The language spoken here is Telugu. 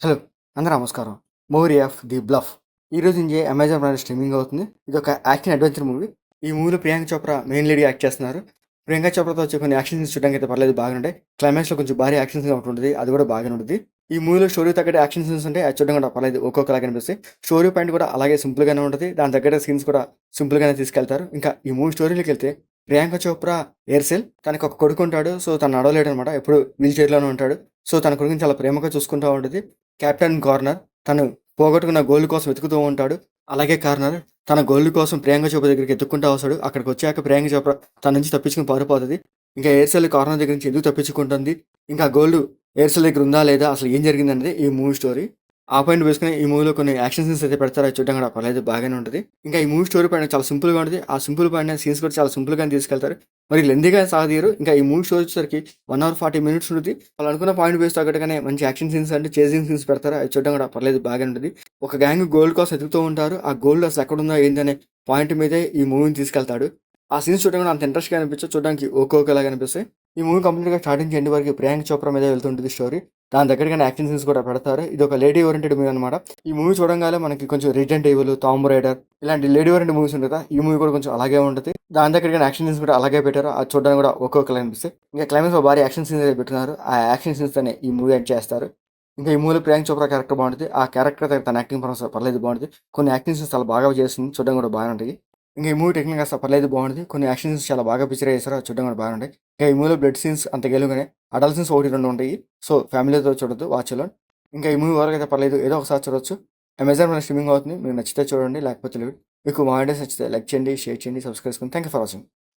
హలో! అందరూ నమస్కారం. 'మూవీ ఆఫ్ ది బ్లఫ్' ఈరోజు నుంచి అమెజాన్ ప్రైమ్‌లో స్ట్రీమింగ్ అవుతుంది. ఇదొక యాక్షన్ అడ్వెంచర్ మూవీ. ఈ మూవీలో ప్రియాంక చోప్రా మెయిన్ లీడ్‌గా యాక్ట్ చేస్తున్నారు. ప్రియాంక చోప్రాతో వచ్చే కొన్ని యాక్షన్ సీన్స్ చూడడానికైతే పర్లేదు బాగానే ఉంటాయి. క్లైమాక్స్‌లో కొంచెం భారీ యాక్షన్ సీన్ ఒకటి ఉంటది. అది కూడా బాగానే ఉంటది. ఈ మూవీలో స్టోరీకి తగ్గట్టు యాక్షన్ సీన్స్ ఉంటాయి. అది చూడడం కూడా పర్లేదు ఒక్కొక్కలాగా అనిపిస్తాయి. స్టోరీ పాయింట్ కూడా అలాగే సింపుల్‌గానే ఉంటది. దానికి తగ్గట్టు సీన్స్ కూడా సింపుల్‌గానే తీసుకెళ్తారు. ఇంకా ఈ మూవీ స్టోరీలోకెళ్తే ప్రియాంక చోప్రా ఎయిర్‌సెల్ తనకి ఒక కొడుకు ఉంటాడు. సో, తను నడవలేడనమాట. ఎప్పుడు వీల్ చైర్‌లోనే ఉంటాడు. సో, తన కొడుకుని చాలా ప్రేమగా చూసుకుంటా ఉంటది. కెప్టెన్ కార్నర్ తను పోగొట్టుకున్న గోల్డ్ కోసం వెతుకుతూ ఉంటాడు. అలాగే కార్నర్ తన గోల్డ్ కోసం ప్రియాంక చోప్రా దగ్గరికి ఎత్తుక్కుంటా వస్తాడు. అక్కడికొచ్చాక ప్రియాంక చోప్రా తన నుంచి తప్పించుకొని పారిపోతది. ఇంకా ఎయిర్‌సెల్ కార్నర్ దగ్గర నుంచి ఎందుకు తప్పించుకుంటుంది? ఇంకా గోల్డ్ ఎయిర్‌సెల్ దగ్గర ఉందా? లేదా? అసలు ఏం జరిగిందనేది ఈ మూవీ స్టోరీ. ఆ పాయింట్ వేసుకొని ఈ మూవీలో కొన్ని యాక్షన్ సీన్స్ అయితే పెడతారు. అది చూడడం కూడా పర్లేదు బాగానే ఉంటది. ఇంకా ఈ మూవీ స్టోరీ పాయింట్ చాలా సింపుల్‌గా ఉంటది. ఆ సింపుల్ పాయింట్ సీన్స్ కూడా చాలా సింపుల్‌గానే తీసుకెళ్తారు. మరి లెంథీగా సాగదీయరు. ఇంకా ఈ మూవీ స్టోరీ వచ్చేసరికి 1 అవర్ 40 మినిట్స్ ఉంటది. వాళ్ళు అనుకున్న పాయింట్ బేస్ తగ్గట్టుగానే మంచి యాక్షన్ సీన్స్ అంటే చేసింగ్ సీన్స్ పెడతారు. అది చూడడం కూడా పర్లేదు బాగానే ఉంటది. ఒక గ్యాంగ్ గోల్డ్ కోసం వెతుకుతూ ఉంటారు. ఆ గోల్డ్ అసలు ఎక్కడుందో ఏందనే పాయింట్ మీదే ఈ మూవీని తీసుకెళ్తాడు. ఆ సీన్స్ చూడడం కూడా అంత ఇంట్రెస్ట్‌గా అనిపించదు. చూడడానికి ఒక్కొక్కలాగా అనిపిస్తాయి. ఈ మూవీ కంప్లీట్‌గా స్టార్టింగ్ నుంచి ఎండ్ వరకు ప్రియాంక చోప్రా మీదే వెళ్తుంటది స్టోరీ. దాని దగ్గరగానే యాక్షన్ సీన్స్ కూడా పెడతారు. ఇది ఒక లేడీ ఓరియెంటెడ్ మూవీ అనమాట. ఈ మూవీ చూడంగానే మనకి కొంచెం 'రెసిడెంట్ ఈవిల్', 'టామ్ రైడర్' ఇలాంటి లేడీ ఓరియెంటెడ్ మూవీస్ ఉంటాయి కదా! ఈ మూవీ కూడా కొంచెం అలాగే ఉంటది. దాని దగ్గరగానే యాక్షన్ సీన్స్ కూడా అలాగే పెట్టారు. అది చూడడానికి కూడా ఒక్కొక్కలాగా అనిపిస్తాయి. ఇంకా క్లైమాక్స్‌లో భారీ యాక్షన్ సీన్స్ అయితే పెట్టుకున్నారు. ఆ యాక్షన్ సీన్స్‌తోనే ఈ మూవీ ఎండ్ చేస్తారు. ఇంకా ఈ మూవీలో ప్రియాంక చోప్రా క్యారెక్టర్ బాగుంటది. ఆ క్యారెక్టర్ తన యాక్టింగ్ పరంగా పర్లేదు బాగుంటది. కొన్ని యాక్టింగ్ సీన్స్ చాలా బాగా చేస్తుంది. చూడడం కూడా బాగానే ఉంటాయి. ఇంకా ఈ మూవీ టెక్నిక్ అసలు పర్లేదు బాగుంటది. కొన్ని యాక్షన్ సీన్స్ చాలా బాగా పిక్చర్ చేశారు. అది చూడడం కూడా బాగానే ఉంటాయి. ఇంకా ఈ మూవీలో బ్లడ్ సీన్స్ అంత గెలువగానే అడల్ట్ సీన్స్ 1, 2 ఉంటాయి. సో, ఫ్యామిలీతో చూడొద్దు. Watch alone. ఇంకా ఈ మూవీ వరకు అయితే పర్లేదు. ఏదో ఒకసారి చూడొచ్చు. అమెజాన్ ప్రైమ్ స్ట్రీమింగ్ అవుతుంది. మీకు నచ్చితే చూడండి. లేకపోతే లేదు. మీకు మా వీడియోస్ నచ్చితే లైక్ చేయండి, షేర్ చేయండి, సబ్స్క్రైబ్ చేసుకోండి. Thank you for watching.